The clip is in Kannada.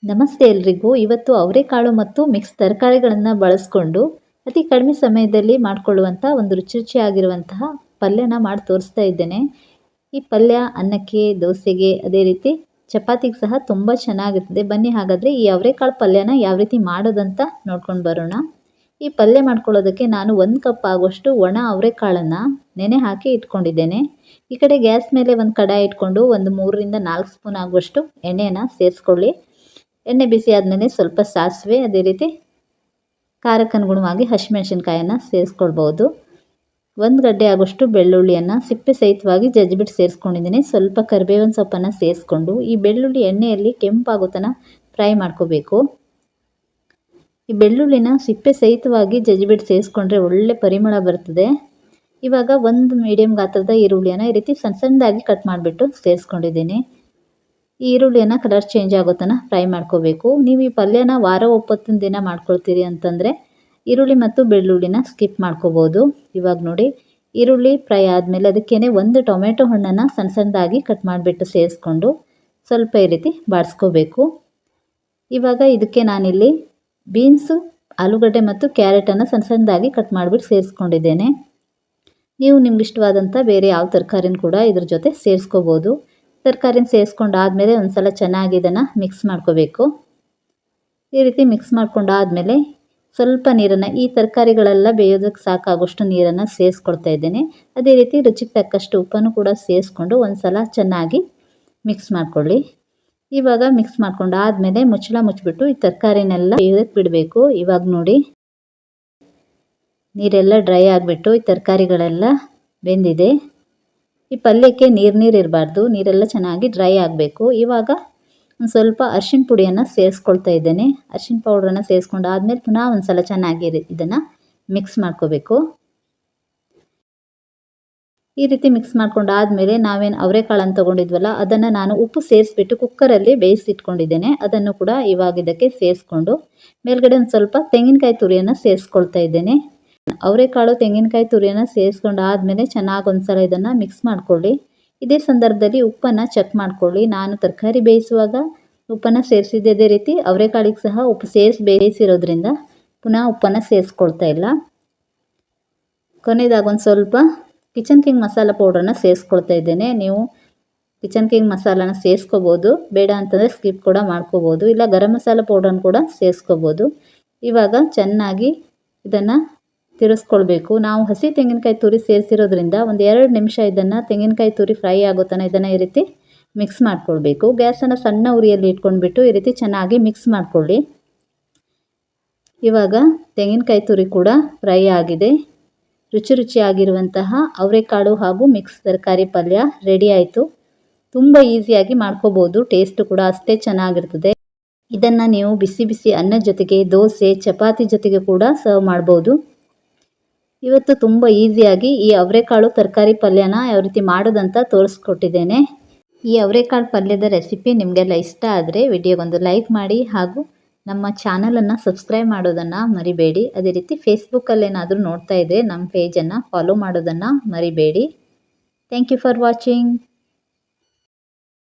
ನಮಸ್ತೆ ಎಲ್ರಿಗೂ. ಇವತ್ತು ಅವರೆಕಾಳು ಮತ್ತು ಮಿಕ್ಸ್ ತರಕಾರಿಗಳನ್ನು ಬಳಸ್ಕೊಂಡು ಅತಿ ಕಡಿಮೆ ಸಮಯದಲ್ಲಿ ಮಾಡಿಕೊಳ್ಳುವಂಥ ಒಂದು ರುಚಿಯಾಗಿರುವಂತಹ ಪಲ್ಯನ ಮಾಡಿ ತೋರಿಸ್ತಾ ಇದ್ದೇನೆ. ಈ ಪಲ್ಯ ಅನ್ನಕ್ಕೆ, ದೋಸೆಗೆ, ಅದೇ ರೀತಿ ಚಪಾತಿಗೆ ಸಹ ತುಂಬ ಚೆನ್ನಾಗಿರ್ತದೆ. ಬನ್ನಿ ಹಾಗಾದರೆ ಈ ಅವರೆಕಾಳು ಪಲ್ಯನ ಯಾವ ರೀತಿ ಮಾಡೋದಂತ ನೋಡ್ಕೊಂಡು ಬರೋಣ. ಈ ಪಲ್ಯ ಮಾಡ್ಕೊಳ್ಳೋದಕ್ಕೆ ನಾನು 1 ಕಪ್ ಆಗುವಷ್ಟು ಒಣ ಅವರೆಕಾಳನ್ನು ನೆನೆ ಹಾಕಿ ಇಟ್ಕೊಂಡಿದ್ದೇನೆ. ಈ ಕಡೆ ಗ್ಯಾಸ್ ಮೇಲೆ ಒಂದು ಕಡಾಯಿ ಇಟ್ಕೊಂಡು ಒಂದು 3 ರಿಂದ 4 ಸ್ಪೂನ್ ಆಗುವಷ್ಟು ಎಣ್ಣೆಯನ್ನು ಸೇರಿಸ್ಕೊಳ್ಳಿ. ಎಣ್ಣೆ ಬಿಸಿ ಆದಮೇಲೆ ಸ್ವಲ್ಪ ಸಾಸಿವೆ, ಅದೇ ರೀತಿ ಖಾರಕ್ಕೆ ಅನುಗುಣವಾಗಿ ಹಸಿಮೆಣಸಿನ್ಕಾಯನ್ನು ಸೇರಿಸ್ಕೊಳ್ಬೋದು. 1 ಗಡ್ಡೆ ಆಗುವಷ್ಟು ಬೆಳ್ಳುಳ್ಳಿಯನ್ನು ಸಿಪ್ಪೆ ಸಹಿತವಾಗಿ ಜಜ್ಜಿಬಿಟ್ಟು ಸೇರಿಸ್ಕೊಂಡಿದ್ದೀನಿ. ಸ್ವಲ್ಪ ಕರಿಬೇವಿನ ಸೊಪ್ಪನ್ನು ಸೇರಿಸ್ಕೊಂಡು ಈ ಬೆಳ್ಳುಳ್ಳಿ ಎಣ್ಣೆಯಲ್ಲಿ ಕೆಂಪಾಗೋ ತನಕ ಫ್ರೈ ಮಾಡ್ಕೋಬೇಕು. ಈ ಬೆಳ್ಳುಳ್ಳಿನ ಸಿಪ್ಪೆ ಸಹಿತವಾಗಿ ಜಜ್ಜಿಬಿಟ್ಟು ಸೇರಿಸ್ಕೊಂಡ್ರೆ ಒಳ್ಳೆ ಪರಿಮಳ ಬರ್ತದೆ. ಇವಾಗ ಒಂದು ಮೀಡಿಯಂ ಗಾತ್ರದ ಈರುಳ್ಳಿಯನ್ನು ಈ ರೀತಿ ಸಣ್ಣ ಸಣ್ಣದಾಗಿ ಕಟ್ ಮಾಡಿಬಿಟ್ಟು ಸೇರಿಸ್ಕೊಂಡಿದ್ದೀನಿ. ಈ ಈರುಳ್ಳಿಯನ್ನು ಕಲರ್ ಚೇಂಜ್ ಆಗೋ ತನಕ ಫ್ರೈ ಮಾಡ್ಕೋಬೇಕು. ನೀವು ಈ ಪಲ್ಯನ ವಾರ 9 ದಿನ ಮಾಡ್ಕೊಳ್ತೀರಿ ಅಂತಂದರೆ ಈರುಳ್ಳಿ ಮತ್ತು ಬೆಳ್ಳುಳ್ಳಿನ ಸ್ಕಿಪ್ ಮಾಡ್ಕೋಬೋದು. ಇವಾಗ ನೋಡಿ, ಈರುಳ್ಳಿ ಫ್ರೈ ಆದಮೇಲೆ ಅದಕ್ಕೇನೆ 1 ಟೊಮೆಟೊ ಹಣ್ಣನ್ನು ಸಣ್ಣ ಸಣ್ಣದಾಗಿ ಕಟ್ ಮಾಡಿಬಿಟ್ಟು ಸೇರಿಸ್ಕೊಂಡು ಸ್ವಲ್ಪ ಈ ರೀತಿ ಬಾಡಿಸ್ಕೋಬೇಕು. ಇವಾಗ ಇದಕ್ಕೆ ನಾನಿಲ್ಲಿ ಬೀನ್ಸು, ಆಲೂಗಡ್ಡೆ ಮತ್ತು ಕ್ಯಾರೆಟನ್ನು ಸಣ್ಣ ಸಣ್ಣದಾಗಿ ಕಟ್ ಮಾಡಿಬಿಟ್ಟು ಸೇರಿಸ್ಕೊಂಡಿದ್ದೇನೆ. ನೀವು ನಿಮ್ಗೆ ಇಷ್ಟವಾದಂಥ ಬೇರೆ ಯಾವ ತರಕಾರಿನ ಕೂಡ ಇದ್ರ ಜೊತೆ ಸೇರಿಸ್ಕೋಬೋದು. ತರಕಾರಿನ ಸೇರಿಸ್ಕೊಂಡಾದಮೇಲೆ ಒಂದು ಸಲ ಚೆನ್ನಾಗಿ ಇದನ್ನು ಮಿಕ್ಸ್ ಮಾಡ್ಕೋಬೇಕು. ಈ ರೀತಿ ಮಿಕ್ಸ್ ಮಾಡ್ಕೊಂಡಾದಮೇಲೆ ಸ್ವಲ್ಪ ನೀರನ್ನು, ಈ ತರಕಾರಿಗಳೆಲ್ಲ ಬೇಯೋದಕ್ಕೆ ಸಾಕಾಗೋಷ್ಟು ನೀರನ್ನು ಸೇರಿಸ್ಕೊಳ್ತಾ ಇದ್ದೇನೆ. ಅದೇ ರೀತಿ ರುಚಿಗೆ ತಕ್ಕಷ್ಟು ಉಪ್ಪನ್ನು ಕೂಡ ಸೇರಿಸ್ಕೊಂಡು ಒಂದು ಸಲ ಚೆನ್ನಾಗಿ ಮಿಕ್ಸ್ ಮಾಡ್ಕೊಳ್ಳಿ. ಇವಾಗ ಮಿಕ್ಸ್ ಮಾಡ್ಕೊಂಡಾದಮೇಲೆ ಮುಚ್ಚಳ ಮುಚ್ಚಿಬಿಟ್ಟು ಈ ತರಕಾರಿನೆಲ್ಲ ಬೇಯೋದಕ್ಕೆ ಬಿಡಬೇಕು. ಇವಾಗ ನೋಡಿ, ನೀರೆಲ್ಲ ಡ್ರೈ ಆಗಿಬಿಟ್ಟು ಈ ತರಕಾರಿಗಳೆಲ್ಲ ಬೆಂದಿದೆ. ಈ ಪಲ್ಯಕ್ಕೆ ನೀರು ಇರಬಾರ್ದು, ನೀರೆಲ್ಲ ಚೆನ್ನಾಗಿ ಡ್ರೈ ಆಗಬೇಕು. ಇವಾಗ ಒಂದು ಸ್ವಲ್ಪ ಅರಿಶಿಣ ಪುಡಿಯನ್ನು ಸೇರಿಸ್ಕೊಳ್ತಾ ಇದ್ದೇನೆ. ಅರಿಶಿಣ ಪೌಡ್ರನ್ನು ಸೇರಿಸ್ಕೊಂಡಾದ್ಮೇಲೆ ಪುನಃ ಒಂದು ಸಲ ಚೆನ್ನಾಗಿ ಇದನ್ನು ಮಿಕ್ಸ್ ಮಾಡ್ಕೋಬೇಕು. ಈ ರೀತಿ ಮಿಕ್ಸ್ ಮಾಡ್ಕೊಂಡಾದ್ಮೇಲೆ ನಾವೇನು ಅವರೆಕಾಳನ್ನು ತೊಗೊಂಡಿದ್ವಲ್ಲ ಅದನ್ನು ನಾನು ಉಪ್ಪು ಸೇರಿಸ್ಬಿಟ್ಟು ಕುಕ್ಕರಲ್ಲಿ ಬೇಯಿಸಿಟ್ಕೊಂಡಿದ್ದೇನೆ. ಅದನ್ನು ಕೂಡ ಇವಾಗ ಇದಕ್ಕೆ ಸೇರಿಸ್ಕೊಂಡು ಮೇಲ್ಗಡೆ ಒಂದು ಸ್ವಲ್ಪ ತೆಂಗಿನಕಾಯಿ ತುರಿಯನ್ನು ಸೇರಿಸ್ಕೊಳ್ತಾ ಇದ್ದೇನೆ. ಅವರೆಕಾಳು ತೆಂಗಿನಕಾಯಿ ತುರಿಯನ್ನು ಸೇರಿಸ್ಕೊಂಡಾದ್ಮೇಲೆ ಚೆನ್ನಾಗಿ ಒಂದು ಸಲ ಇದನ್ನು ಮಿಕ್ಸ್ ಮಾಡ್ಕೊಳ್ಳಿ. ಇದೇ ಸಂದರ್ಭದಲ್ಲಿ ಉಪ್ಪನ್ನು ಚೆಕ್ ಮಾಡ್ಕೊಳ್ಳಿ. ನಾನು ತರಕಾರಿ ಬೇಯಿಸುವಾಗ ಉಪ್ಪನ್ನು ಸೇರಿಸಿದ್ದೆ, ಅದೇ ರೀತಿ ಅವರೆಕಾಳಿಗೆ ಸಹ ಉಪ್ಪು ಸೇರಿಸಿ ಬೇಯಿಸಿರೋದ್ರಿಂದ ಪುನಃ ಉಪ್ಪನ್ನು ಸೇರಿಸ್ಕೊಳ್ತಾ ಇಲ್ಲ. ಕೊನೆಯದಾಗಿ ಒಂದು ಸ್ವಲ್ಪ ಕಿಚನ್ ಕಿಂಗ್ ಮಸಾಲ ಪೌಡ್ರನ್ನು ಸೇರಿಸ್ಕೊಳ್ತಾ ಇದ್ದೇನೆ. ನೀವು ಕಿಚನ್ ಕಿಂಗ್ ಮಸಾಲನ ಸೇರಿಸ್ಕೋಬೋದು, ಬೇಡ ಅಂತಂದರೆ ಸ್ಕಿಪ್ ಕೂಡ ಮಾಡ್ಕೋಬೋದು. ಇಲ್ಲ ಗರಂ ಮಸಾಲ ಪೌಡ್ರನ್ನು ಕೂಡ ಸೇರಿಸ್ಕೋಬೋದು. ಇವಾಗ ಚೆನ್ನಾಗಿ ಇದನ್ನು ತಿರುಗಿಸ್ಕೊಳ್ಬೇಕು. ನಾವು ಹಸಿ ತೆಂಗಿನಕಾಯಿ ತುರಿ ಸೇರಿಸಿರೋದ್ರಿಂದ ಒಂದು 2 ನಿಮಿಷ ಇದನ್ನು ತೆಂಗಿನಕಾಯಿ ತುರಿ ಫ್ರೈ ಆಗೋ ತನಕ ಇದನ್ನು ಈ ರೀತಿ ಮಿಕ್ಸ್ ಮಾಡ್ಕೊಳ್ಬೇಕು. ಗ್ಯಾಸನ್ನು ಸಣ್ಣ ಉರಿಯಲ್ಲಿ ಇಟ್ಕೊಂಡ್ಬಿಟ್ಟು ಈ ರೀತಿ ಚೆನ್ನಾಗಿ ಮಿಕ್ಸ್ ಮಾಡ್ಕೊಳ್ಳಿ. ಇವಾಗ ತೆಂಗಿನಕಾಯಿ ತುರಿ ಕೂಡ ಫ್ರೈ ಆಗಿದೆ. ರುಚಿಯಾಗಿರುವಂತಹ ಅವರೆಕಾಳು ಹಾಗೂ ಮಿಕ್ಸ್ ತರಕಾರಿ ಪಲ್ಯ ರೆಡಿ ಆಯಿತು. ತುಂಬ ಈಸಿಯಾಗಿ ಮಾಡ್ಕೋಬೋದು, ಟೇಸ್ಟ್ ಕೂಡ ಅಷ್ಟೇ ಚೆನ್ನಾಗಿರ್ತದೆ. ಇದನ್ನು ನೀವು ಬಿಸಿ ಬಿಸಿ ಅನ್ನದ ಜೊತೆಗೆ, ದೋಸೆ, ಚಪಾತಿ ಜೊತೆಗೆ ಕೂಡ ಸರ್ವ್ ಮಾಡ್ಬೋದು. ಇವತ್ತು ತುಂಬ ಈಸಿಯಾಗಿ ಈ ಅವರೆಕಾಳು ತರಕಾರಿ ಪಲ್ಯನ ಯಾವ ರೀತಿ ಮಾಡೋದಂತ ತೋರಿಸ್ಕೊಟ್ಟಿದ್ದೇನೆ. ಈ ಅವರೆಕಾಳು ಪಲ್ಯದ ರೆಸಿಪಿ ನಿಮಗೆಲ್ಲ ಇಷ್ಟ ಆದರೆ ವಿಡಿಯೋಗೊಂದು ಲೈಕ್ ಮಾಡಿ ಹಾಗೂ ನಮ್ಮ ಚಾನಲನ್ನು ಸಬ್ಸ್ಕ್ರೈಬ್ ಮಾಡೋದನ್ನು ಮರಿಬೇಡಿ. ಅದೇ ರೀತಿ ಫೇಸ್ಬುಕ್ಕಲ್ಲೇನಾದರೂ ನೋಡ್ತಾ ಇದ್ದರೆ ನಮ್ಮ ಪೇಜನ್ನು ಫಾಲೋ ಮಾಡೋದನ್ನು ಮರಿಬೇಡಿ. Thank you for watching.